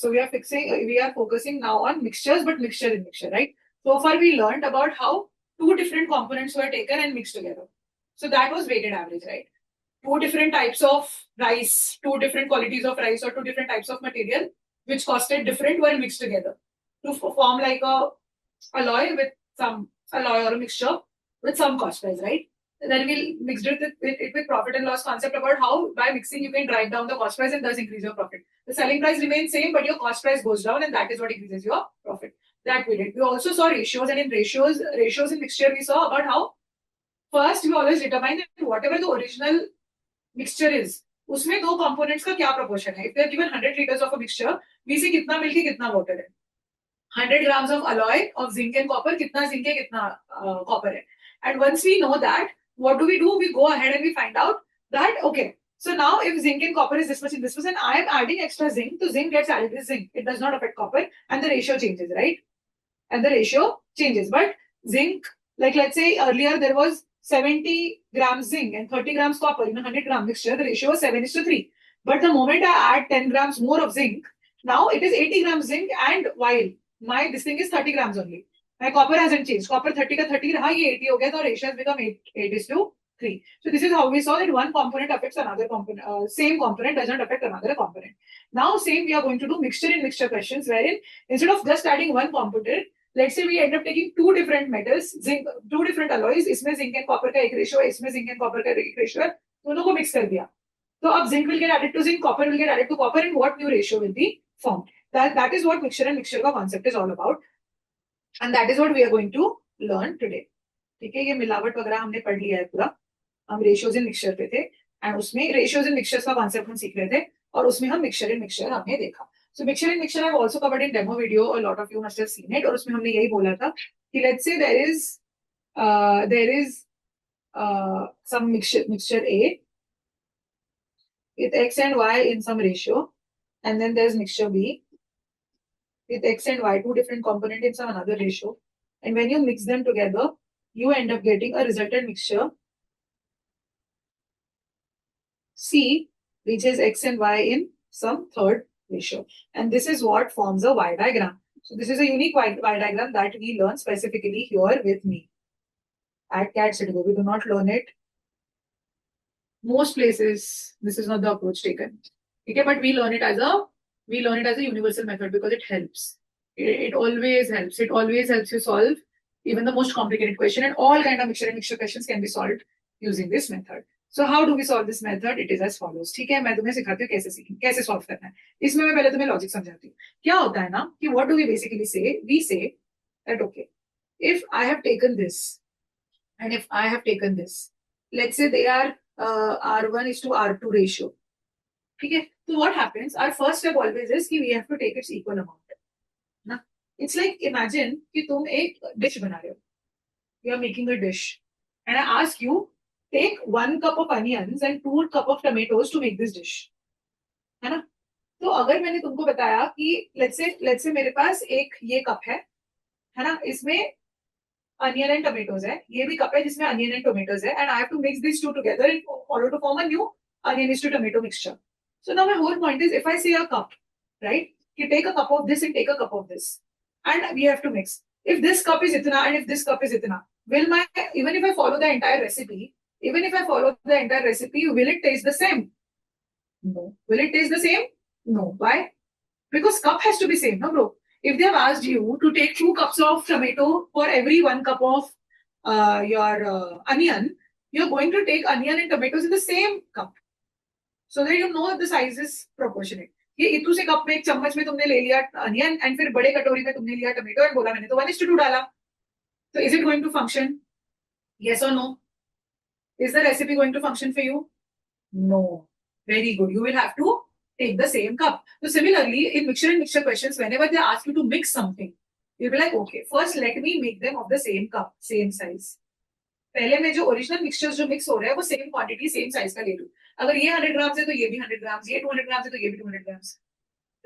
So we are focusing now on mixtures, but mixture in mixture, right? So far we learned about how two different components were taken and mixed together. So that was weighted average, right? Two different types of rice, two different qualities of rice, or two different types of material which costed different were mixed together to form like a alloy with some alloy or a mixture with some cost price, right? Then we'll mix it with profit and loss concept about how by mixing you can drive down the cost price and thus increase your profit. The selling price remains same, but your cost price goes down, and that is what increases your profit. That we did. We also saw ratios, and in ratios in mixture, we saw about how first we always determine that whatever the original mixture is, उसमें दो components का क्या proportion है. If they are given 100 liters of a mixture, we see कितना milk है कितना water है. 100 grams of alloy of zinc and copper, कितना zinc है कितना copper है. And once we know that, what do? We go ahead and we find out that, okay, so now if zinc and copper is this much in this much, and I am adding extra zinc, so zinc gets added with zinc. It does not affect copper, and the ratio changes, right? And the ratio changes. But zinc, like let's say earlier there was 70 grams zinc and 30 grams copper in a 100 gram mixture, the ratio was 7:3. But the moment I add 10 grams more of zinc, now it is 80 grams zinc, and while this thing is 30 grams only. My copper hasn't changed. Copper 30 ka 30 raha, ye 80 ho gaya, the ratio has become 8:3. So this is how we saw that one component affects another component. Same component does not affect another component. Now same we are going to do mixture in mixture questions, wherein instead of just adding one component, let's say we end up taking two different metals, zinc, two different alloys, इसमें zinc and copper का एक ratio है, इसमें zinc and copper का एक ratio है, दोनों को mix कर दिया. So अब zinc will get added to zinc, copper will get added to copper, and what new ratio will be formed? That is what mixture and mixture का concept is all about, and that is what we are going to learn today. ठीक है, ये मिलावट वगैरह हमने पढ़ लिया है पूरा. हम ratios in mixture पे थे, and उसमें ratios in mixtures का concept हम सीख रहे थे, और उसमें हम mixture in mixture हमने देखा. So mixture in mixture I've also covered in demo video. A lot of you must have seen it. और उसमें हमने यही बोला था कि let's say there is some mixture A with x and y in some ratio, and then there's mixture B with x and y, two different components in some another ratio, and when you mix them together, you end up getting a resultant mixture C, which is x and y in some third ratio. And this is what forms a Y diagram. So this is a unique Y diagram that we learn specifically here with me at CAT Citigo. We do not learn it. Most places, this is not the approach taken. Okay, but we learn it as a universal method because it helps. It always helps. It always helps you solve even the most complicated question, and all kind of mixture and mixture questions can be solved using this method. So how do we solve this method? It is as follows. ठीक है, मैं तुम्हें सिखाती हूँ कैसे solve करना है. इसमें मैं पहले तुम्हें logic समझाती हूँ. क्या होता है ना कि what do we basically say? We say that okay, if I have taken this and if I have taken this, let's say they are R1 is to R2 ratio. ठीक है, so what happens? Our first step always is कि we have to take its equal amount. ना? It's like imagine कि तुम एक dish बना रहे हो. You are making a dish, and I ask you, take 1 cup of onions and 2 cup of tomatoes to make this dish, है ना? तो अगर मैंने तुमको बताया कि let's say मेरे पास एक ये कप है ना? इसमें onion and tomatoes है, ये भी कप है जिसमें onion and tomatoes है, and I have to mix these two together in order to form a new onion is to tomato mixture. So now my whole point is, if I say a cup, right? You take a cup of this and take a cup of this, and we have to mix. If this cup is itna and if this cup is itna, even if I follow the entire recipe, will it taste the same? No. Will it taste the same? No. Why? Because cup has to be same, no, bro? If they have asked you to take 2 cups of tomato for every 1 cup of your onion, you're going to take onion and tomatoes in the same cup, so that you know the size is proportionate. ये इतू से cup में एक चम्मच में तुमने ले लिया onion, and फिर बड़े कटोरी में तुमने लिया टमेटो, एंड बोला मैंने तो 1:2 डाला. So is it going to function? Yes or no? Is the recipe going to function for you? No. Very good. You will have to take the same cup. So similarly, in mixture and mixture questions, whenever they ask you to mix something, you'll be like, okay, first let me make them of the same cup, same size. पहले मैं जो original mixtures जो mix हो रहा है वो same quantity same size का ले लूं. अगर ये 100 ग्राम्स है तो ये भी 100 ग्राम्स, ये 200 ग्राम्स है तो ये भी 200 grams,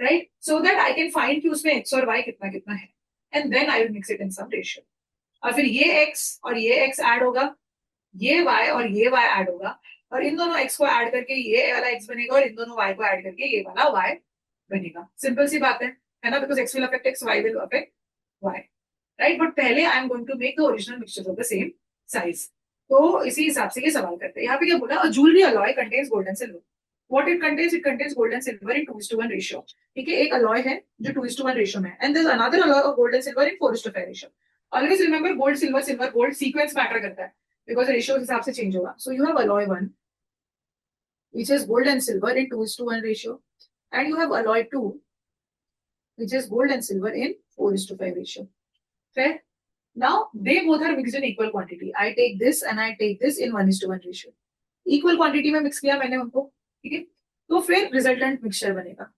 right? So that I can find कि उसमें x और y कितना कितना है, and then I will mix it in some ratio. और फिर ये x और ये x ऐड होगा, ये y और ये y ऐड होगा, और इन दोनों x को ऐड करके ये वाला x बनेगा, और इन दोनों y को ऐड करके ये वाला y बनेगा. सिंपल सी बात है ना, because x will affect x, y will affect y, right. But पहले I am going to make the original mixture of the same size. तो इसी हिसाब से ये सवाल करते हैं. यहाँ पे क्या बोला, a jewellery alloy contains gold and silver. What it contains? It contains gold and silver in 2:1 ratio. ठीक है, एक अलॉय है जो 2:1 रेशियो में है, and there is another alloy of gold and silver in 4:5 ratio. Always remember, gold silver, silver gold, sequence matter करता है because ratio हिसाब से चेंज होगा. So you have alloy 1 which is gold and silver in 2:1 ratio, and you have alloy 2 which is gold and silver in 4:5 ratio. Fair? Now they both are mixed in equal quantity. I take this and I take this in 1:1 ratio. Equal quantity में mix किया मैंने उनको. ठीक है, तो फिर resultant mixture बनेगा.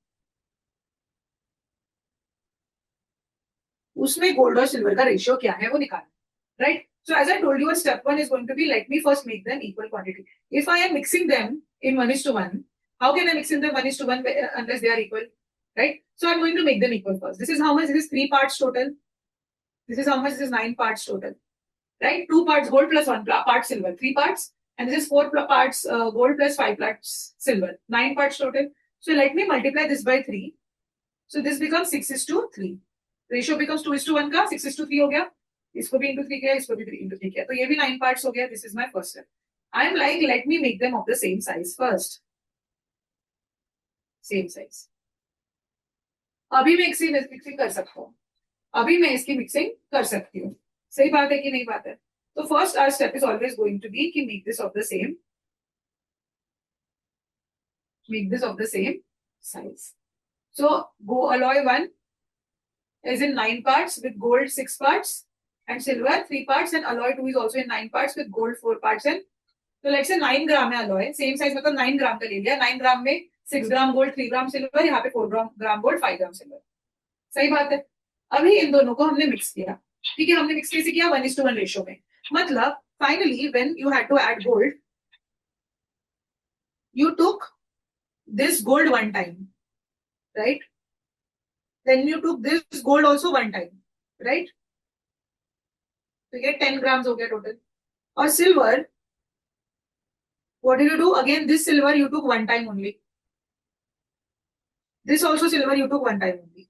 उसमें गोल्ड और सिल्वर का रेशियो क्या है वो निकालना, right. So as I told you, step 1 is going to be, let me first make them equal quantity. If I am mixing them in 1:1, how can I mix in them 1:1 unless they are equal, right? So I'm going to make them equal first. This is how much? This is 3 parts total. This is how much? This is 9 parts total, right? 2 parts gold plus 1 part silver, 3 parts, and this is 4 parts gold plus 5 parts silver, 9 parts total. So let me multiply this by 3. So this becomes 6:3. Ratio becomes 2:1 का 6:3 हो गया. इसको भी into 3 किया, इसको भी 3 into 3 किया, तो ये भी 9 parts हो गया. This is my first step. I am like, let me make them of the same size first. Same size. अभी मैं इसकी मिक्सिंग कर सकता हूँ. अभी मैं इसकी मिक्सिंग कर सकती हूँ. सही बात है कि नहीं बात है? तो first our step is always going to be कि make this of the same, make this of the same size. So go alloy 1 is in 9 parts with gold 6 parts and silver 3 parts, and alloy 2 is also in 9 parts with gold 4 parts. And so let's say 9 ग्राम है alloy, same size मतलब 9 ग्राम का ले लिया. 9 ग्राम में 6 gram gold, 3 ग्राम silver, यहाँ पे 4 gram gold, 5 ग्राम silver. सही बात है. अभी इन दोनों को हमने मिक्स किया. ठीक है, हमने मिक्स कैसे किया? 1:1 रेशियो में. मतलब finally when you had to add gold, you took this gold one time, right? Then you took this gold also one time, right? So you get 10 grams हो गया total. और silver, what did you do? Again, this silver you took one time only. This also silver you took one time only.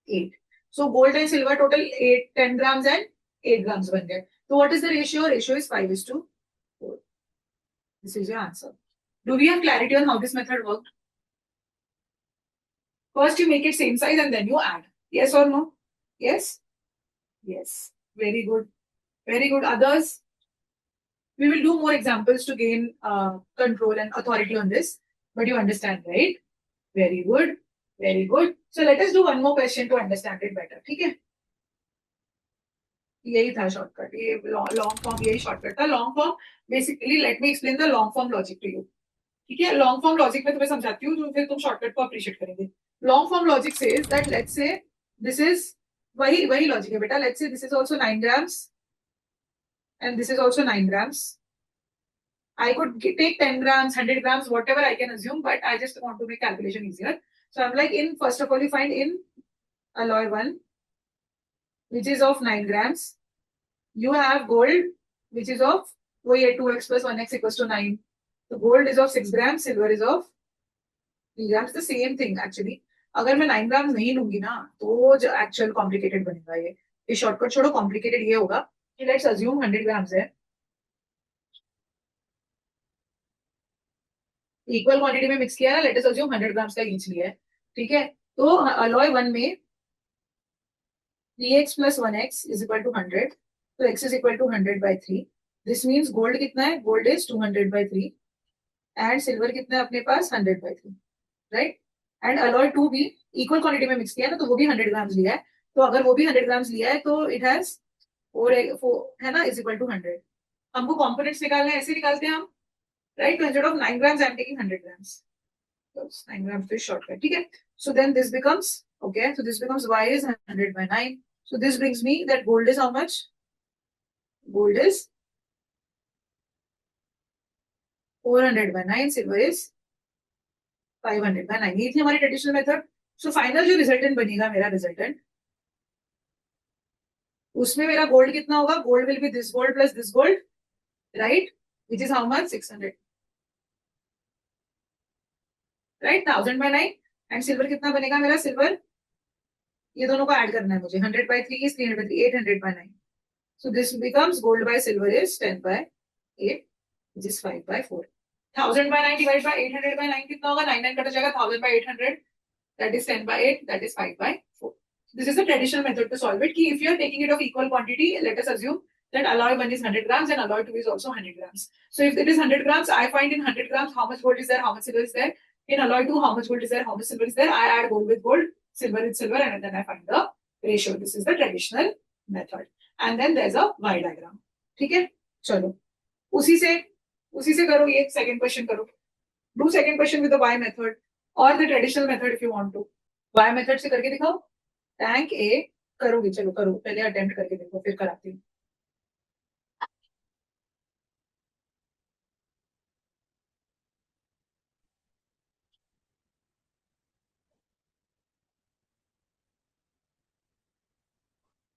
8. So gold and silver total 8, 10 grams and 8 grams बन गए. So what is the ratio? Ratio is 5:4. This is your answer. Do we have clarity on how this method worked? First you make it same size and then you add. Yes or no? Yes? Yes. Very good. Very good. Others? We will do more examples to gain control and authority on this. But you understand, right? Very good. Very good. So let us do one more question to understand it better. ठीक है? यही था shortcut. ये long form यही shortcut था. Long form basically, let me explain the long form logic to you. ठीक है, long form logic में तुम्हें समझाती हूँ, तो फिर तुम शॉर्टकट को अप्रिशिएट करेंगे. Long form logic says that let's say this is वही लॉजिक है बेटा. Let's say this is also 9 grams and this is also 9 grams. I could take 10 grams, 100 grams, whatever I can assume, but I just want to make calculation easier. So I'm like, in first of all, you find in alloy 1, which is of 9 grams. You have gold, which is of 2x plus 1x equals to 9. So gold is of 6 grams, silver is of 3 grams. The same thing actually. अगर मैं 9 grams नहीं लूंगी ना, तो जो actual complicated बनेगा ये shortcut छोड़ो. complicated ये होगा कि let's assume 100 grams है. इक्वल क्वांटिटी में मिक्स किया है. लेट अस अज्यूम 100 ग्राम्स का ईच लिया है. ठीक है, तो अलॉय 1 में 3x plus 1x is equal to 100. तो x is equal to 100 by 3. This means gold कितना है? Gold is 200 by 3. And silver कितना है अपने पास? 100 by 3. Right? And alloy 2 भी इक्वल क्वांटिटी में मिक्स किया है ना, तो वो भी 100 ग्राम्स लिया है. तो अगर वो भी 100 ग्राम्स लिया है तो इट हैज 4 है ना, इज इक्वल टू 100. हमको कॉम्पोनेंट्स निकालना है, ऐसे निकालते हैं हम, right? So instead of 9 grams, I'm taking 100 grams. So 9 grams is shortcut. Okay. So then this becomes, okay, so this becomes y is 100 by 9. So this brings me that gold is how much? Gold is 400 by 9, silver is 500 by 9. ये थी हमारी traditional method. So final जो resultant बनेगा मेरा resultant, उसमें मेरा gold कितना होगा? Gold will be this gold plus this gold, right? Which is how much? 600. Right? 1000 by 9. And silver कितना बनेगा मेरा सिल्वर, ये दोनों को ऐड करना है मुझे, 100/3 is 300/3, 800/9. So this becomes gold by silver is 10/8, which is 5/4. 1000/9 divided by 800/9 कितना होगा, 9 कट जाएगा, 1000/800, that is 10/8, that is 5/4. This is the traditional method to solve it. Ki if you are taking it of equal quantity, let us assume that alloy 1 is 100 grams and alloy 2 is also 100 grams. So if it is 100 grams, I find in 100 grams how much gold is there, how much silver is there. In alloy 2, how much gold is there, how much silver is there. I add gold with gold, silver with silver, and then I find the ratio. This is the traditional method. And then there's a Y diagram. ठीक है, चलो उसी से करो, ये second question करो. Do second question with the Y method or the traditional method if you want to. Y method से करके दिखाओ. टैंक ए करोगे, चलो करो, पहले अटेम्प्ट करके देखो फिर कराती हूँ.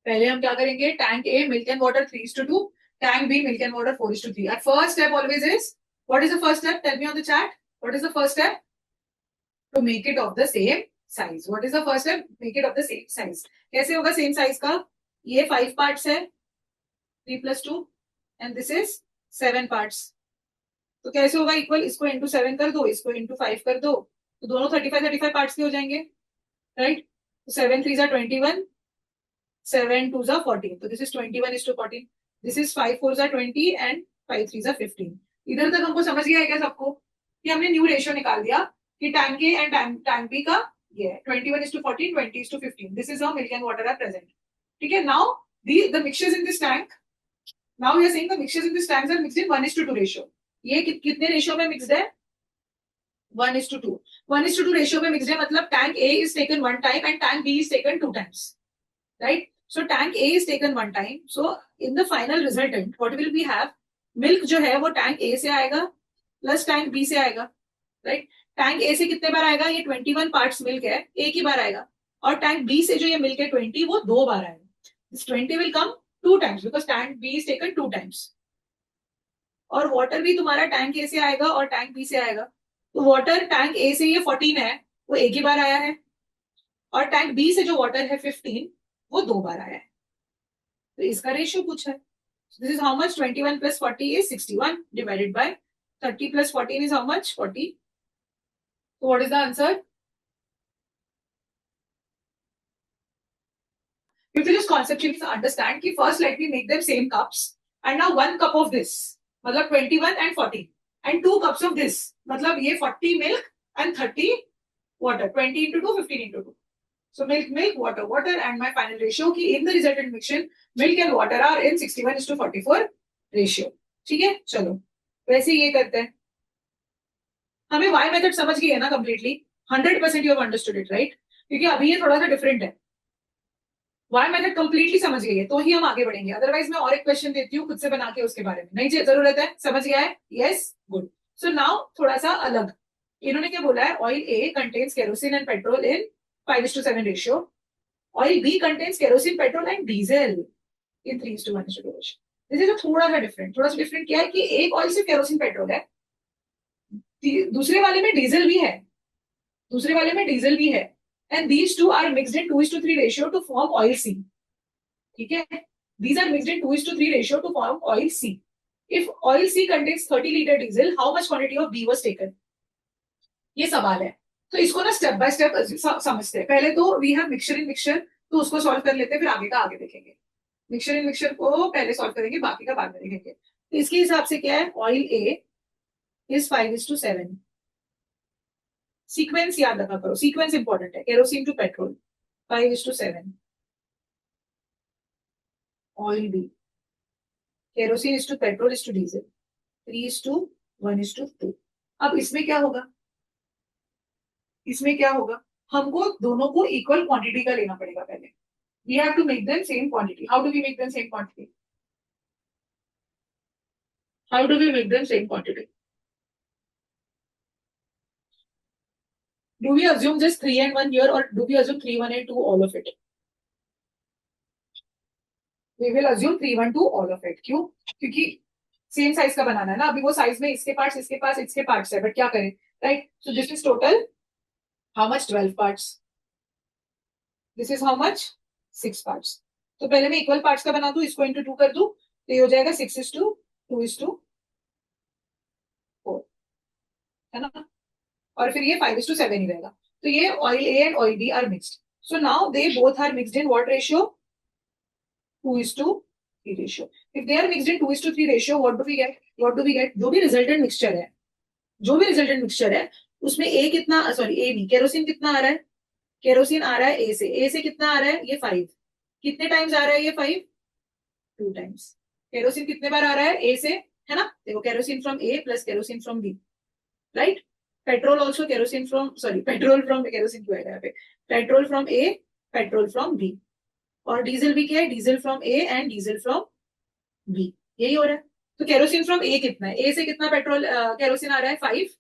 पहले हम क्या करेंगे, tank A milk and water 3:2, tank B milk and water 4:3. Our first step always is, what is the first step? Tell me on the chat. What is the first step? To make it of the same size. What is the first step? Make it of the same size. कैसे होगा same size का? ये 5 parts है, 3+2, and this is 7 parts. तो कैसे होगा equal, इसको into 7 कर दो, इसको इंटू 5 कर दो, तो दोनों 35 पार्ट्स के हो जाएंगे, राइट. 7 3 21, 7 2 14. तो this is 21:14. This is 5 4 20 and 5 3 15. इधर तक हमको समझ गया है क्या सबको, कि हमने न्यू रेशियो निकाल दिया कि tank A and tank B का ये है 21:14, 20:15. This is how milk and water are present. ठीक है, now the mixtures in this tank, now we are saying the mixtures in this tanks are mixed in 1:2 ratio. ये कितने ratio में mixed है, 1:2. 1:2 ratio में मिक्स्ड है, मतलब tank A is taken 1 time and tank B is taken 2 times, right. So tank A is taken 1 time. So in the final resultant, what will we have? Milk जो है वो tank A से आएगा plus tank B से आएगा, right? Tank A से कितने बार आएगा, ये 21 parts milk है, एक ही बार आएगा. और tank B से जो ये milk है 20, वो 2 बार आएगा. This 20 will come 2 times because tank B is taken 2 times. और water भी तुम्हारा tank A से आएगा और tank B से आएगा. तो water tank A से ये 14 है, वो एक ही बार आया है. और tank B से जो water है 15, वो 2 बार आया है. तो इसका रेशियो पूछा है. This is how much, 21 + 40 is 61 divided by 30 + 14 is how much, 40. तो what is the answer? You can just conceptually understand कि first let me make them same cups and now 1 cup of this मतलब 21 and 40 and 2 cups of this मतलब ये 40 milk and 30 water, 20 into 2, 15 into 2. So milk, water, and my final ratio की in the resultant mixture milk and water are in 61:44 ratio. ठीक है, चलो वैसे ये करते हैं. हमें y मेथड समझ गई है ना completely, 100% you have understood it, right. क्योंकि अभी ये थोड़ा सा डिफरेंट है. y मेथड कंप्लीटली समझ गई है तो ही हम आगे बढ़ेंगे, अदरवाइज मैं और एक क्वेश्चन देती हूँ खुद से बना के उसके बारे में, नहीं जरूरत है. समझ गया है? Yes, good. सो नाउ थोड़ा सा अलग, इन्होंने क्या बोला है, oil A contains kerosene and petrol in 5:7 ratio. Oil B contains kerosene, petrol and diesel in 3:1 ratio. This is थोड़ा सा डिफरेंट क्या है कि एक ऑयल सिर्फ केरोसिन पेट्रोल है, दूसरे वाले में डीजल भी है, and these two are mixed in 2:3 ratio to form oil C. ठीक है, these are mixed in 2:3 ratio to form oil C. If oil C contains 30 liter diesel, how much quantity of B was taken? ये सवाल है. तो इसको ना step by step समझते हैं. पहले तो we have mixture in mixture, तो उसको सॉल्व कर लेते हैं, फिर आगे का आगे देखेंगे. मिक्सचर इन मिक्सचर को पहले सॉल्व करेंगे, बाकी का बाद में देखेंगे. तो इसके हिसाब से क्या है, ऑयल ए इज 5:7. सीक्वेंस याद रखा करो, सीक्वेंस इंपॉर्टेंट है. Kerosene to petrol 5:7. Oil B, kerosene is to petrol is to diesel 3:1:2. अब इसमें क्या होगा, हमको दोनों को इक्वल क्वांटिटी का लेना पड़ेगा पहले. We have to make them same quantity. How do we make them same quantity? Do we assume just 3 and 1 here or do we assume 3 1 and 2 all of it? We will assume 3 1 2 all of it. क्यों? क्योंकि same size का बनाना है ना. अभी वो size में इसके parts है, बट क्या करें, right. So this is total how much 12 parts, this is how much 6 parts. तो पहले मैं इक्वल पार्ट्स का बना दूं, इसको इंटू 2 कर दूं, तो ये हो जाएगा 6:2:4, है ना। और फिर ये 5:7 ही रहेगा। तो ये oil A and oil B are mixed. So now they both are mixed in what ratio, 2:3 ratio. If they are mixed in 2:3 ratio, what do we get, जो भी रिजल्टेंट मिक्सचर है, उसमें ए कितना, सॉरी ए बी, केरोसिन कितना आ रहा है, kerosene आ रहा है ए से कितना आ रहा है, ये 5। कितने टाइम्स आ रहा है ये 5, 2 टाइम्स। केरोसिन कितने बार आ रहा है ए से, है ना। देखो kerosene from A plus kerosene from B, right. Petrol also kerosene from, sorry petrol from, kerosene क्यों आएगा यहाँ पे, petrol from A, petrol from B. और डीजल भी क्या है, diesel from A and diesel from B, यही हो रहा है। तो केरोसिन फ्रॉम ए कितना है, ए से कितना पेट्रोल केरोसिन आ रहा है 5,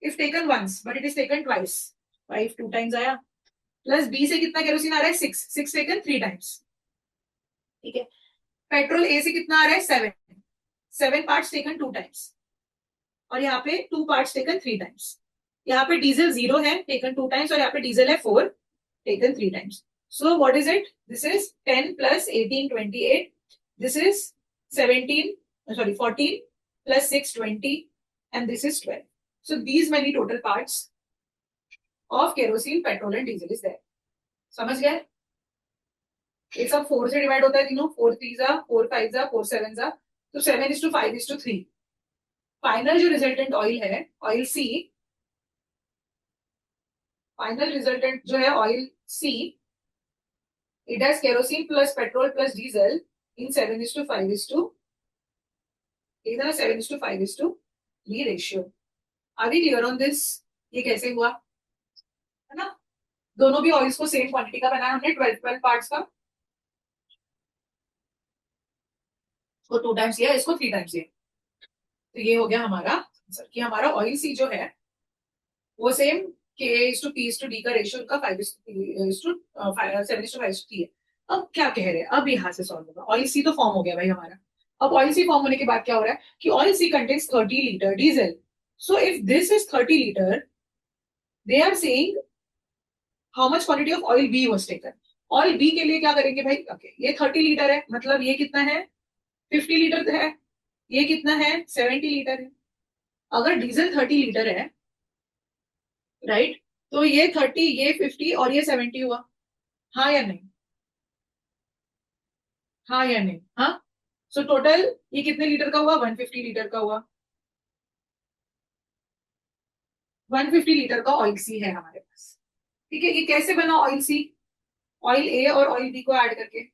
if taken once but it is taken twice, 5 2 times आया। प्लस बी से कितना केरोसिन आ रहा है 6, 6 टेकन 3 टाइम्स, ठीक है। पेट्रोल ए से कितना आ रहा है 7, 7 पार्ट्स टेकन 2 टाइम्स। और यहाँ पे 2 पार्ट्स टेकन 3 टाइम्स। यहाँ पे डीजल 0 है, टेकन 2 टाइम्स, और यहाँ पे डीजल है 4, taken 3 times. So what is it, this is 10 plus 18 28, this is 17, sorry 14 plus 6 20, and this is 12. So these many total parts of kerosene, petrol and diesel is there. समझ गए। ये सब 4 से divide होता है तीनों, 4 3 जा 4 5 जा 4 7 जा, तो 7:5:3। फाइनल जो रिजल्टेंट ऑयल है, ऑयल सी, फाइनल रिजल्टेंट जो है oil C, it has kerosene plus petrol plus diesel in 7:5:, इधर 7:5:3 ratio. Are we clear on this, ये कैसे हुआ, है ना। दोनों भी ऑयल्स को सेम क्वांटिटी का बनाया हमने, 12 12 पार्ट्स का। इसको 2 टाइम्स लिया, इसको 3 टाइम्स लिया। तो ये हो गया हमारा आंसर कि हमारा ऑयल सी जो है वो सेम K:P:D का रेशियो उनका 7:5:3 है। अब क्या कह रहे हैं, अब यहाँ से सॉल्व होगा। ऑयल सी तो फॉर्म हो गया भाई हमारा। अब ऑयल सी फॉर्म होने के बाद क्या हो रहा है कि oil C contains 30 litre diesel. So if this is 30 litre, they are saying how much quantity of oil B was taken. Oil B के लिए क्या करेंगे भाई, ओके ये 30 लीटर है, मतलब ये कितना है 50 लीटर है, ये कितना है 70 लीटर है। अगर डीजल 30 लीटर है, राइट, तो ये 30, ये 50 और ये 70 हुआ, हाँ या नहीं, हाँ या नहीं, हाँ। सो टोटल ये कितने लीटर का हुआ, 150 लीटर का हुआ। 150 लीटर का ऑयल सी है हमारे पास, ठीक है। ये कैसे बना ऑयल सी, ऑयल ए और ऑयल बी को ऐड करके,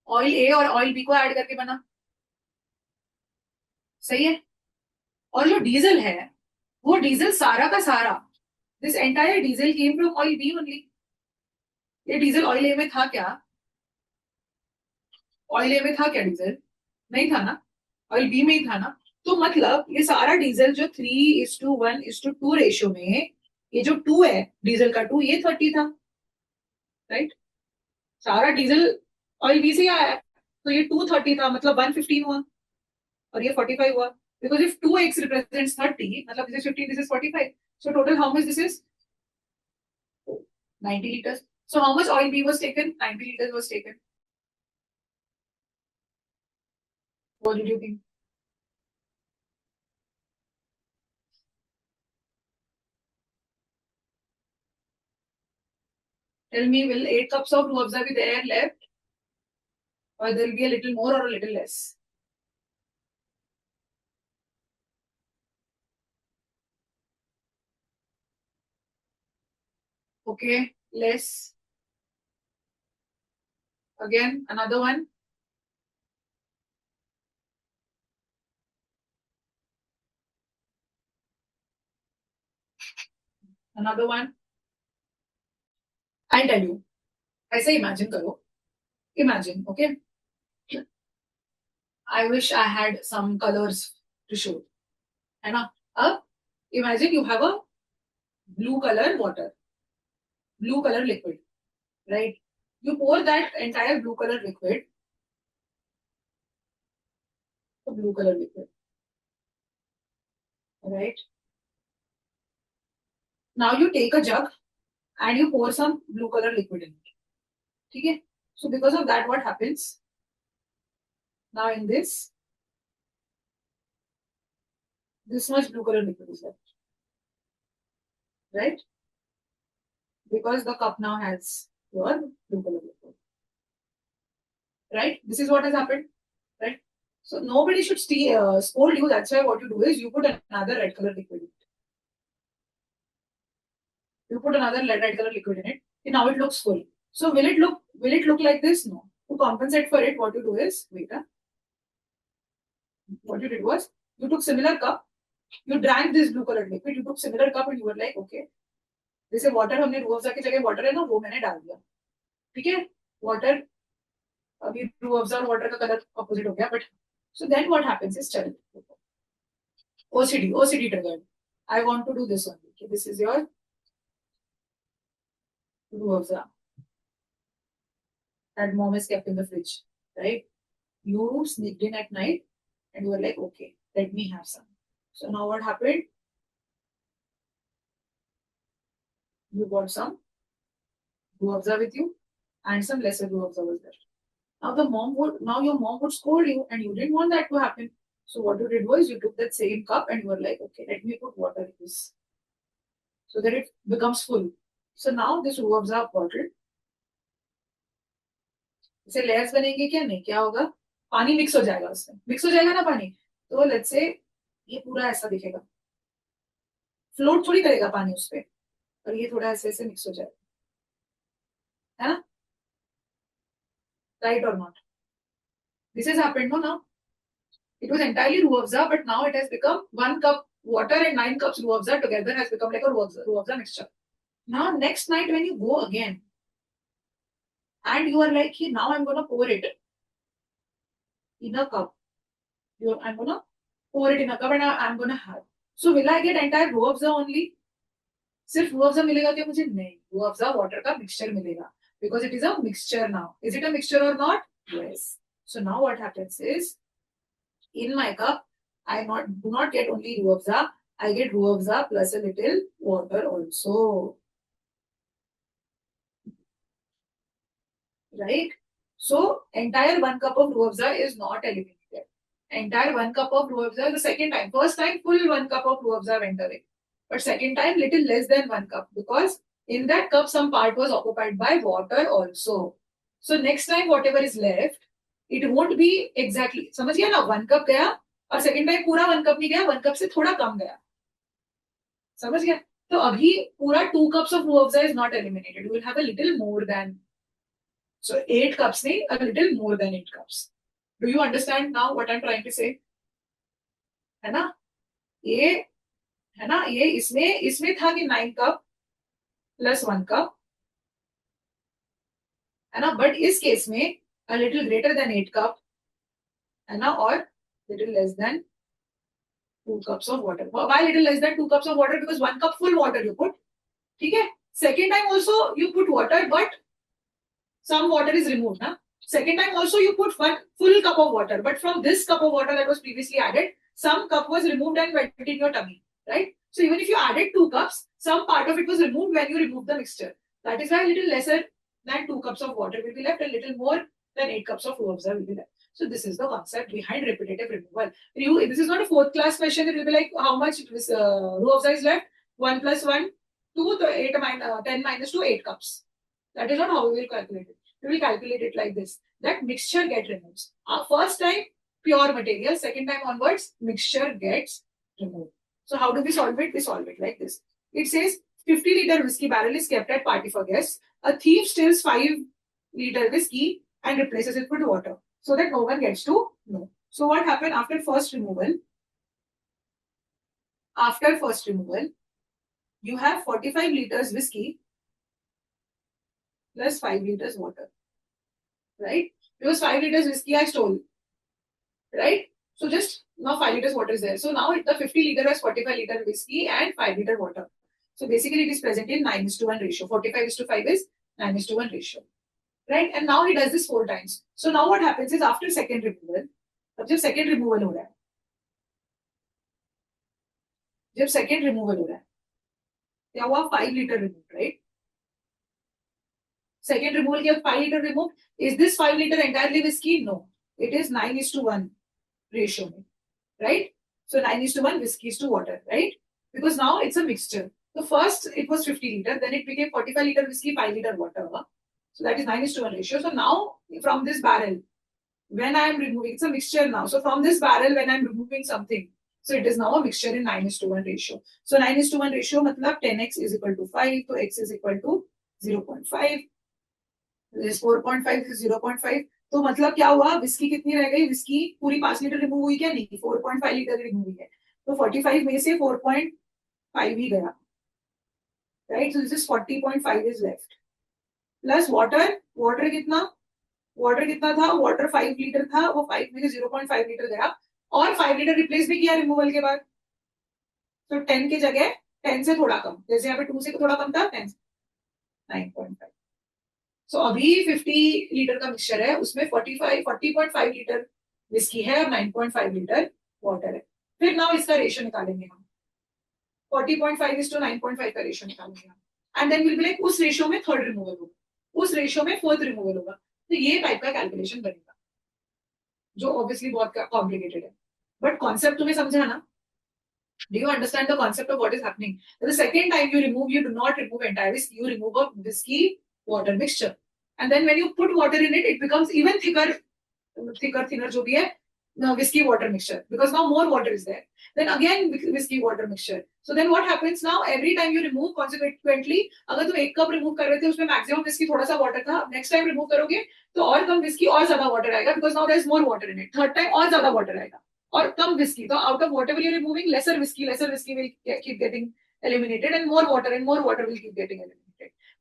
ऑयल ए और ऑयल बी को ऐड करके बना, सही है। और जो डीजल है, वो डीजल सारा का सारा, this entire diesel came from oil B only. ये डीजल ऑयल ए में था क्या, ऑयल ए में था क्या डीजल, नहीं था ना, ऑयल बी में ही था ना। तो मतलब ये सारा डीजल जो 3:1:2 रेशियो में, ये जो 2 है डीजल का 2, ये 30 था, राइट। सारा डीजल ऑयल बी से आया है, तो ये 230 था, मतलब 115 हुआ, और ये 45 हुआ। बिकॉज इफ 2x रिप्रेजेंट्स 30, मतलब this is 15, this is 45, so total how much this is 90 liters. So how much oil B was taken, 90 liters was taken. What did you think? Tell me, will 8 cups of ruh afza be there left, or there will be a little more or a little less? Okay, less. Again, another one. Another one. I'll tell you. ऐसे imagine करो. Imagine, okay? I wish I had some colors to show. है ना? अब imagine you have a blue color water, blue color liquid, right? You pour that entire blue color liquid, the blue color liquid, right? Now you take a jug and you pour some blue color liquid in it. Okay? So because of that, what happens? Now in this much blue color liquid is left. Right? Because the cup now has your blue color liquid. Right? This is what has happened. Right? So nobody should scold you. That's why what you do is you put another red color liquid in it. You put another red color liquid in it. And now it looks full. So will it look like this? No. To compensate for it, what you do is what you did was you took similar cup, you drank this blue colored liquid, you took similar cup and you were like, okay, जैसे water हमने रूह अफ़ज़ा की जगह water है ना वो मैंने डाल दिया, ठीक है? Water अभी रूह अफ़ज़ा और water का कलर opposite हो गया, but so then what happens is चल OCD triggered. I want to do this only. Okay, this is your Rooh Afza that mom is kept in the fridge, right? You sneaked in at night and you were like, okay, let me have some. So now what happened? You got some Rooh Afza with you and some lesser Rooh Afza was there. Now your mom would scold you and you didn't want that to happen. So what you did was you took that same cup and you were like, okay, let me put water in this so that it becomes full. So now this Rooh Afza bottle, इसे layers बनेंगे क्या नहीं, क्या होगा, पानी mix हो जाएगा, उसमें मिक्स हो जाएगा ना पानी, तो लेट्स से ये पूरा ऐसा दिखेगा, फ्लोट थोड़ी करेगा पानी उस पे, और ये थोड़ा ऐसे ऐसे मिक्स हो जाएगा, है ना, राइट और not? This is happened no now. It was entirely Rooh Afza, but now it has become 1 cup water and 9 cups Rooh Afza together has become like a Rooh Afza mixture. Now next night when you go again and you are like, hey, now I'm gonna pour it in a cup. I'm gonna pour it in a cup and I'm gonna have. So will I get entire Rooh Afza only? सिर्फ रूह अफ़ज़ा मिलेगा क्या मुझे? नहीं, Rooh Afza water का mixture मिलेगा, because it is a mixture now. Is it a mixture or not? Yes. So now what happens is, in my cup, do not get only Rooh Afza, I get Rooh Afza plus a little water also. Right? So entire 1 cup of Rooh Afza is not eliminated. Entire 1 cup of Rooh Afza the second time. First time full 1 cup of Rooh Afza went away. But second time little less than 1 cup, because in that cup some part was occupied by water also. So next time whatever is left, it won't be exactly, समझ गया ना, 1 cup गया और second time पूरा 1 cup नहीं गया, 1 cup से थोड़ा कम गया, समझ गया? तो अभी पूरा 2 cups of Rooh Afza is not eliminated. You will have a little more than, so 8 cups नहीं, a little more than 8 cups. Do you understand now what I'm trying to say? है ना? ये है ना, ये इसमें था कि 9 कप प्लस 1 कप, है ना, बट इस केस में a little greater than 8 cup, है ना, और little less than 2 cups of water. Why little less than 2 cups of water? Because 1 cup full water you put, ठीक है? Second time also you put water, but some water is removed, ना? Second time also you put 1 full cup of water, but from this cup of water that was previously added, some cup was removed and went in your tummy, right? So even if you added 2 cups, some part of it was removed when you removed the mixture. That is why a little lesser than 2 cups of water will be left, a little more than 8 cups of Rooh Afza will be left. So this is the concept behind repetitive removal. This is not a 4th class question. It will be like, how much Rooh Afza is left? 1 plus 1, 2, so 10 minus 2, 8 cups. That is not how we will calculate it. We will calculate it like this. That mixture get removed. First time, pure material. Second time onwards, mixture gets removed. So how do we solve it? We solve it like this. It says 50-liter whiskey barrel is kept at party for guests. A thief steals 5-liter whiskey and replaces it with water so that no one gets to know. So what happened after first removal? After first removal, you have 45 liters whiskey plus 5 liters water, right? Because 5 liters whiskey I stole, right? So just now 5 liters water is there. So now the 50 liter has 45 liter whiskey and 5 liter water. So basically it is present in 9:1 ratio. 45:5 is 9:1 ratio, right? And now he does this 4 times. So now what happens is after second removal, जब second removal हो रहा है, जब second removal हो रहा है, क्या हुआ 5 litre remove, right. Second removal किया 5 litre remove. Is this 5 litre entirely whisky? No, it is 9:1 ratio में, right? So 9:1 whiskey is to water, right? Because now it's a mixture. So first it was 50 liter, then it became 45 liter whiskey, 5 liter water. So that is 9:1 ratio. So now from this barrel, when I am removing, it's a mixture now. So from this barrel, when I'm removing something, so it is now a mixture in 9:1 ratio. So 9:1 ratio matlab 10x is equal to 5, so x is equal to 0.5. This 4.5 is 0.5. तो मतलब क्या हुआ, whisky कितनी रह गई, whisky पूरी 5 litre remove हुई क्या, नहीं, 4.5 लीटर रिमूव हुई है. तो 45 में से 4.5 ही गया, right. So this is 40.5 is left. Plus water, water कितना था, वाटर 5 लीटर था, वो 5 में से 0.5 लीटर गया, और 5 लीटर रिप्लेस भी किया रिमूवल के बाद. तो 10 की जगह 10 से थोड़ा कम, जैसे यहाँ पे 2 से थोड़ा कम था, 10 9.5. सो अभी 50 लीटर का मिक्सचर है, उसमें 40.5 लीटर विस्की है और 9.5 लीटर वाटर है. फिर नाउ इसका रेशियो निकालेंगे हम, 40.5:9.5 का रेशियो निकालेंगे हम. And then will be like उस रेशियो में थर्ड रिमूवल होगा, उस रेशियो में फोर्थ रिमूवल होगा. तो ये टाइप का कैलकुलेशन बनेगा, जो ऑब्वियसली बहुत कॉम्प्लिकेटेड है, बट कॉन्सेप्ट तुम्हें समझा ना. Do you understand the concept of what is happening? The second time you remove, you do not remove entire whiskey, you remove a whiskey water mixture. And then when you put water in it, it becomes even thinner जो भी है, whiskey water mixture, because now more water is there. Then again whiskey water mixture. So then what happens now? Every time you remove, consequently, अगर तुम 1 cup remove कर रहे थे, उसमें maximum whiskey थोड़ा सा water था, next time remove करोगे तो और कम whiskey और ज्यादा water आएगा, because now there is more water in it. Third time और ज्यादा water आएगा और कम whiskey. So out of whatever you're removing, lesser whiskey will keep getting eliminated, and more water will keep getting eliminated.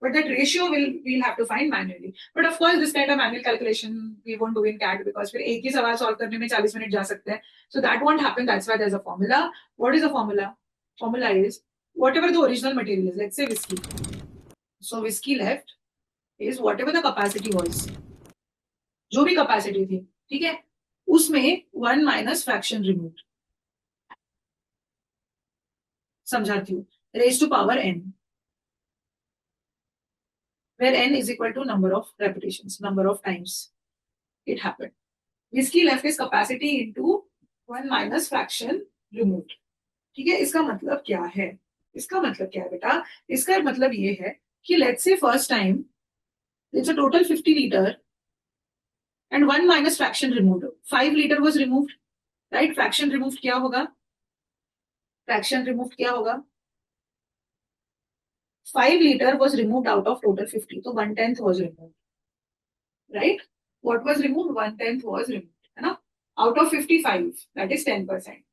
But that ratio we'll have to find manually. But of course, this kind of manual calculation we won't do in CAD, because फिर एक ही सवाल solve करने में 40 minute जा सकते हैं. So that won't happen. That's why there's a formula. What is the formula? Formula is whatever the original material is. Let's say whiskey. So whiskey left is whatever the capacity was. जो भी capacity थी, ठीक है, उसमें 1 minus fraction removed. समझाती हूँ. Raised to power n, where n is equal to number of repetitions, number of times it happened. Whiskey left is capacity into 1 minus fraction removed. ठीक है, इसका मतलब क्या है, इसका मतलब क्या है बेटा, इसका मतलब ये है कि let's say first time it's a total 50 liter and 1 minus fraction removed. 5 liter was removed, right? Fraction removed क्या होगा, fraction removed क्या होगा, 5 liter was removed out of total 50, so 1/10 was removed, right? What was removed? 1/10 was removed, है ना? Out of 55, that is 10%.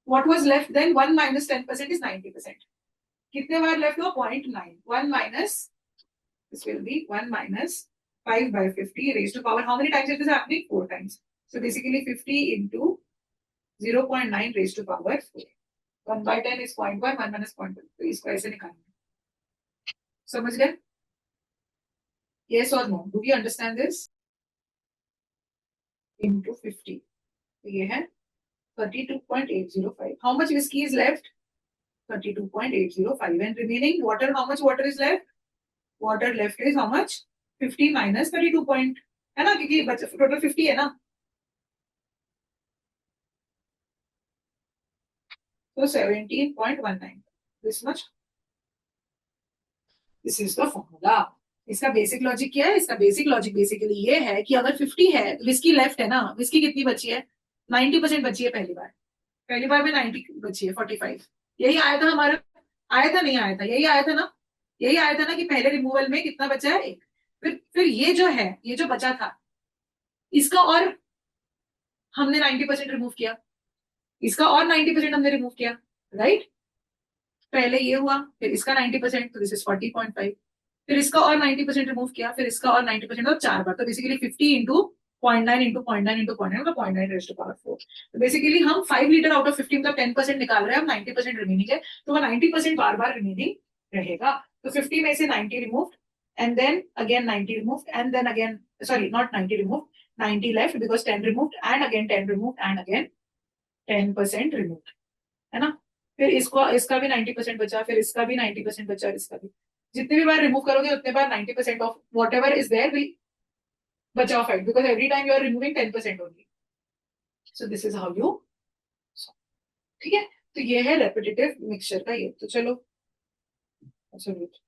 What was left then? 1 minus 10% is 90%. कितने बार left हुआ? 0.9. 1 minus, this will be 1 minus 5 by 50 raised to power. How many times it is happening? 4 times. So basically 50 into 0.9 raised to power 4. 1 by 10 is 0.1, 1 minus 0.1. तो इसको ऐसे निकालना. समझ गए? Yes or no? Do we understand this? Into 50. तो ये है 32.805. How much whiskey is left? 32.805. And remaining water, how much water is left? Water left is how much? 50 minus 32 point, है ना, क्योंकि टोटल 50 है ना. So 17.19. This much. This is the formula. इसका basic logic क्या है? इसका बेसिक लॉजिक बेसिकली ये है कि अगर 50 है, विस्की लेफ्ट है ना, विस्की कितनी बची है? 90% बची है. पहली बार में 90 बची है, 45. यही आया था हमारा, आया था नहीं आया था, यही आया था ना, यही आया था ना कि पहले रिमूवल में कितना बचा है? 1. फिर ये जो है, ये जो बचा था, इसका और हमने 90% रिमूव किया, इसका और 90% हमने रिमूव किया, राइट? पहले ये हुआ, फिर इसका 90%, तो दिस इज 40.5. फिर इसका और 90% रिमूव किया, फिर इसका और 90%, और 4 बार. तो बेसिकली 50 into 0.9 into 0.9 into 0.9, मतलब 0.9 raised to power 4. तो बेसिकली हम 5 लीटर आउट ऑफ 50 मतलब 10% निकाल रहे हैं, हम 90% रिमेनिंग है, तो वो 90% बार बार रिमेनिंग रहेगा. तो 50 में से 90 remove, and then again 90 removed, and then again, sorry, not 90 removed, 90 left because 10 removed, and again 10 removed, and again 10% removed, है ना. फिर इसका भी 90% बचा, फिर इसका भी 90% बचा, और इसका भी। जितने भी बार रिमूव करोगे उतने बार 90% of whatever is there will बचा of it, because every time you are removing 10% only. So this is how you. ठीक है, तो ये है रेपिटेटिव मिक्सचर का ये। तो चलो, अच्छा wait.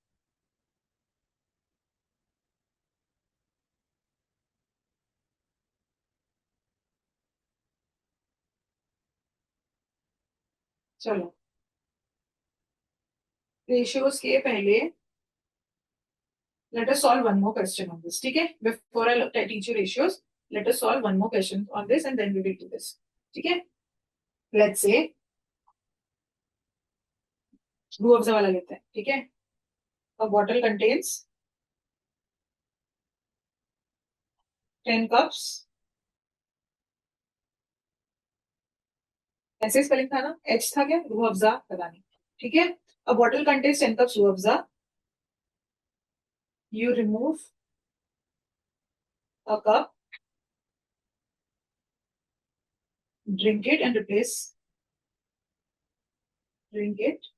चलो, रेशियोज के पहले let us solve one more question on this. ठीक है, before I teach you ratios, let us solve one more question on this and then we will do this. ठीक है, let's say रूह अफ़ज़ा वाला लेते हैं। ठीक है, a bottle contains 10 cups, ऐसे स्पेलिंग था ना, एच था क्या, रूह अफ़ज़ा पता नहीं। ठीक है, a bottle contains 10 cups Rooh Afza, you remove a cup, drink it and drink it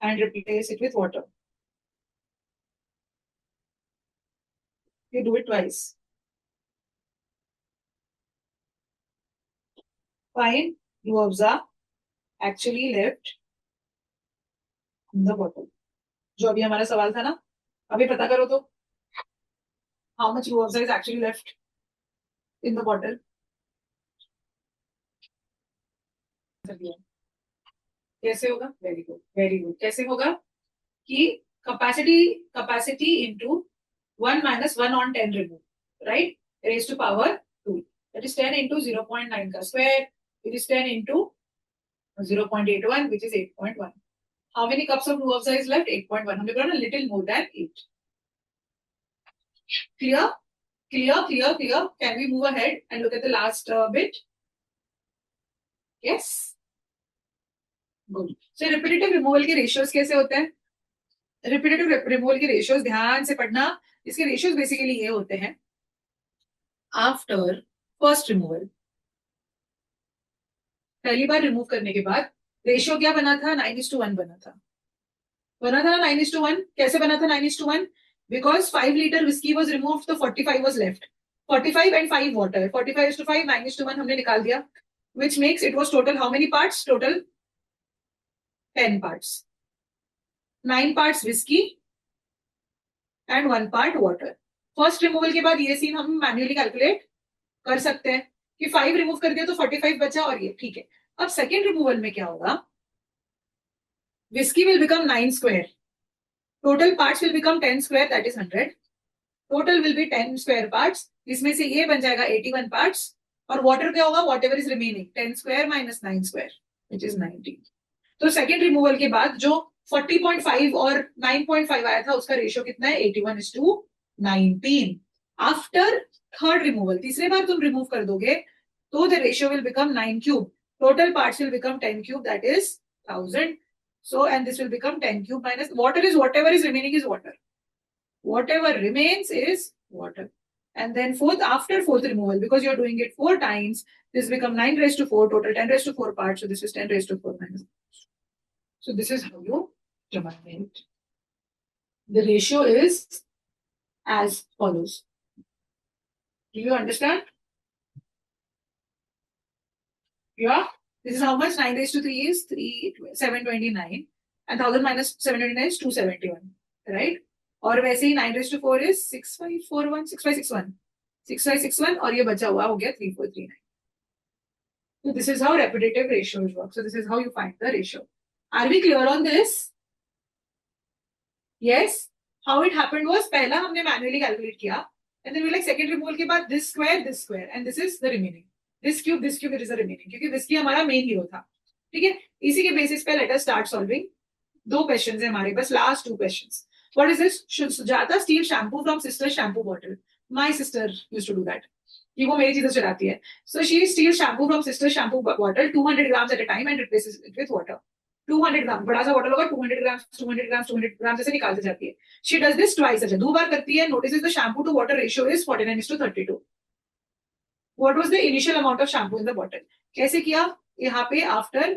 and replace it with water. You do it twice. Find Rooh Afza actually left in the bottle. जो अभी हमारा सवाल था ना, अभी पता करो तो how much Rooh Afza is actually left in the bottle. कैसे होगा, वेरी गुड वेरी गुड। कैसे होगा कि capacity capacity into 1 minus 1 on 10 remove, right, raise to power 2, that is 10 into 0.9 का square, it is 10 into 0.81 which is 8.1. How many cups of Rooh Afza is left? 8.1. हमने बोला ना little more than 8. Clear? Clear, clear, clear. Can we move ahead and look at the last bit? Yes. Good. So repetitive removal के ratios कैसे होते हैं? Repetitive removal के ratios ध्यान से पढ़ना। इसके रेशियोज बेसिकली ये होते हैं, आफ्टर फर्स्ट रिमूवल, पहली बार रिमूव करने के बाद रेशियो क्या बना था, 9:1 बना था ना 9:1। कैसे बना था 9:1? Because 5 litre whisky was remove तो 45 वॉज लेफ्ट, 45 and 5 वाटर, 45:5, 9:1 हमने निकाल दिया, which makes it was total how many parts? Total 10 parts, 9 parts whiskey and 1 part water. First removal के बाद ये सीन हम मैन्युअली कैलकुलेट कर सकते हैं कि 5 रिमूव कर दिया तो 45 बचा, और ये ठीक है। अब सेकेंड रिमूवल में क्या होगा, whisky will become 9 square, total parts will become 10 square, that is 100, total will be 10 square parts, इसमें से ये बन जाएगा 81 पार्ट्स, और वाटर क्या होगा, what ever is remaining, 10 square minus 9 square which is 90। तो सेकेंड रिमूवल के बाद जो 40.5 और 9.5 आया था उसका रेशियो कितना है, 81:19। आफ्टर थर्ड रिमूवल, तीसरे बार तुम रिमूव कर दोगे तो the ratio will become 9 cube, total parts will become 10 cube, that is 1000. So and this will become 10 cube minus water is whatever is remaining is water, whatever remains is water. And then after fourth removal, because you're doing it 4 times, this become 9⁴, total 10⁴ parts, so this is 10⁴ minus. So this is how you divide it. The ratio is as follows. Do you understand? Yeah. This is how much 9⁵ is 729, and 1000 minus 729 is 271, right? और वैसे ही 9⁴ is 6541, 6561, और ये बचा हुआ हो गया 3439. So this is how repetitive ratios work. So this is how you find the ratio. Are we clear on this? Yes. How it happened was, पहला हमने manually calculate किया, and then we like second removal के बाद this square, and this is the remaining. This cube, it is the remaining, क्योंकि whisky हमारा main hero था। ठीक है, इसी के बेसिस पे let us start solving. 2 questions है हमारे पास, last 2 questions. What is this? Sujata steal shampoo from sister shampoo bottle. My sister used to do that, कि वो मेरी चीजें चुराती है। So she steal shampoo from sister shampoo bottle 200 grams at a time and replaces it with water. 200 gram, बड़ा सा bottle होगा, 200 ग्राम 200 ग्राम 200 ग्राम जैसे निकालती जाती है। शी डज दिस ट्वाइस, अच्छा 2 बार करती है। Notice the shampoo to water ratio is 49:32। What was the initial amount of shampoo in the bottle? कैसे किया, यहाँ पे after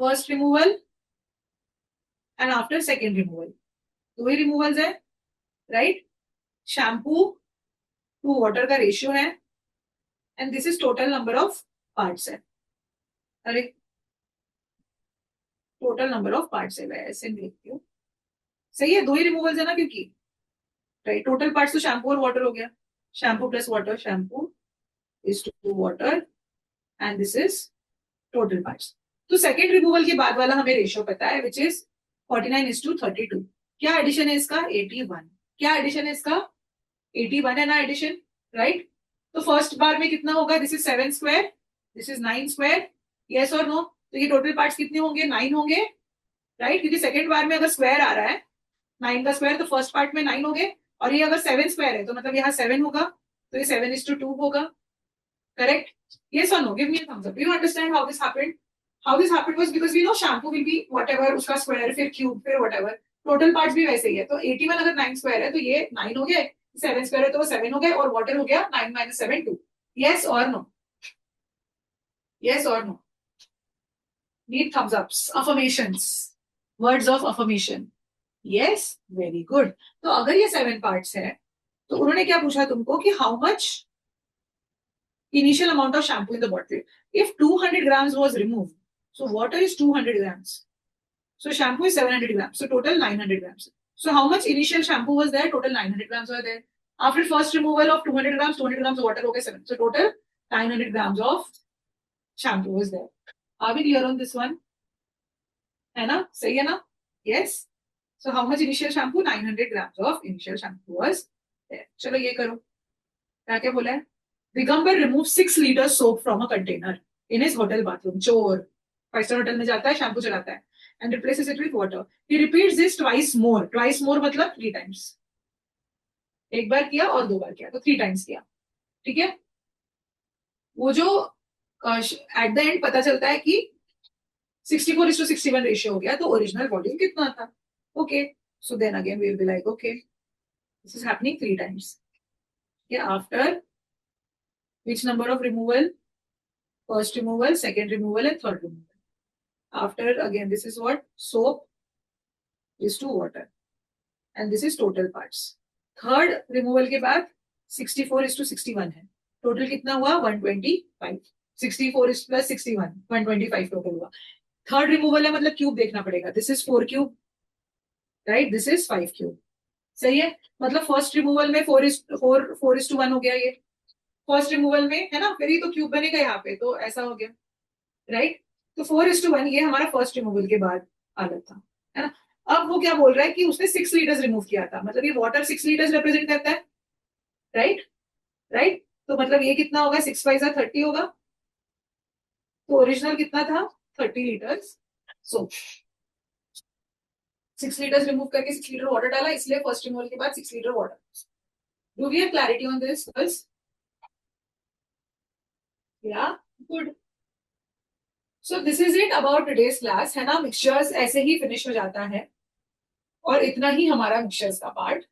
first removal and after second removal, दो ही रिमूवल्स है, राइट? शैम्पू टू वाटर का रेशियो है, and this is total number of parts है। अरे टोटल नंबर ऑफ पार्ट्स है, मैं ऐसे लिखती हूँ, सही है, दो ही रिमूवल्स है ना, क्योंकि राइट टोटल पार्ट्स तो शैम्पू और वाटर हो गया, shampoo plus water, shampoo is to water and this is total parts. तो सेकेंड रिमूवल के बाद वाला हमें रेशियो पता है, विच इज 49:32। क्या एडिशन है इसका? 81। क्या एडिशन है इसका? 81 है ना एडिशन, राइट? तो फर्स्ट बार में कितना होगा? This is 7 square, this is 9 square, yes और नो? तो ये टोटल पार्ट्स कितने होंगे? 9 होंगे, राइट? क्योंकि सेकेंड बार में अगर स्क्वायर आ रहा है 9 का स्क्वायर, तो फर्स्ट पार्ट में 9 हो गए, और ये अगर 7 स्क्वायर है तो मतलब यहाँ 7 होगा, तो ये 7:2 होगा, correct? Yes or no? Give me a thumbs up. Do you understand how this happened? How this happened was because we know shampoo will be whatever उसका square, फिर cube, फिर whatever. Total parts भी वैसे ही है, तो 81 अगर 9 square है तो ये 9 हो गए, 7 स्क्वायर है तो वो 7 हो गए, और वाटर हो गया 9 - 7 2। Yes or no? Yes or no? Need thumbs ups. Affirmations. Words of affirmation. Yes, very good. तो अगर ये 7 parts है, तो उन्होंने क्या पूछा तुमको कि how much initial amount of shampoo in the bottle. If 200 grams was removed, so water is 200 grams. So shampoo is 700 grams. So total 900 grams. So how much initial shampoo was there? Total 900 grams were there. After first removal of 200 grams, 200 grams of water, okay, 7. So total 900 grams of shampoo was there. Are we clear on this one? है ना? सही है ना? Yes. So how much initial shampoo? 900 grams of initial shampoo was there. चलो ये करो. क्या क्या बोला है? Digambar removes 6 liters soap from a container in his hotel bathroom. चोर 5 स्टार होटल में जाता है, शैम्पू चलाता है, and replaces it with water. He repeats this twice more. Twice more मतलब 3 times. एक बार किया और 2 बार किया, तो 3 times किया, ठीक है? वो जो एट द एंड पता चलता है कि 64:61 रेशियो हो गया, तो ओरिजिनल वॉल्यूम कितना था? Okay, so then again we will be like okay, this is happening 3 times. After which number of removal? First removal, second removal, and third removal. After again, this is what? Soap is to water, and this is total parts. Third removal के बाद 64:61 है. Total कितना हुआ? 125. 64 is plus 61, 125 total हुआ. Third removal है, मतलब cube देखना पड़ेगा. This is 4 cube, right? This is 5 cube. सही है? मतलब फर्स्ट रिमूवल में 4:1 हो गया ये. फर्स्ट रिमूवल में है ना, फिर ही तो क्यूब बनेगा यहाँ पे, तो ऐसा हो गया, राइट? तो 4:1 ये हमारा फर्स्ट रिमूवल के बाद हालत था, है ना? अब वो क्या बोल रहा है कि उसने 6 लीटर्स रिमूव किया था, मतलब ये वाटर 6 लीटर्स रिप्रेजेंट करता है, राइट? राइट, तो मतलब ये कितना होगा? 6 5 30 होगा, तो ओरिजिनल कितना था? 30 लीटर्स. सो 6 लीटर्स रिमूव करके 6 लीटर वाटर डाला, इसलिए फर्स्ट रिमूवल के बाद 6 litre water. Do we have clarity on this girls? Yeah good. So this is it about today's class, है ना? मिक्सचर्स ऐसे ही फिनिश हो जाता है, और इतना ही हमारा मिक्सचर्स का पार्ट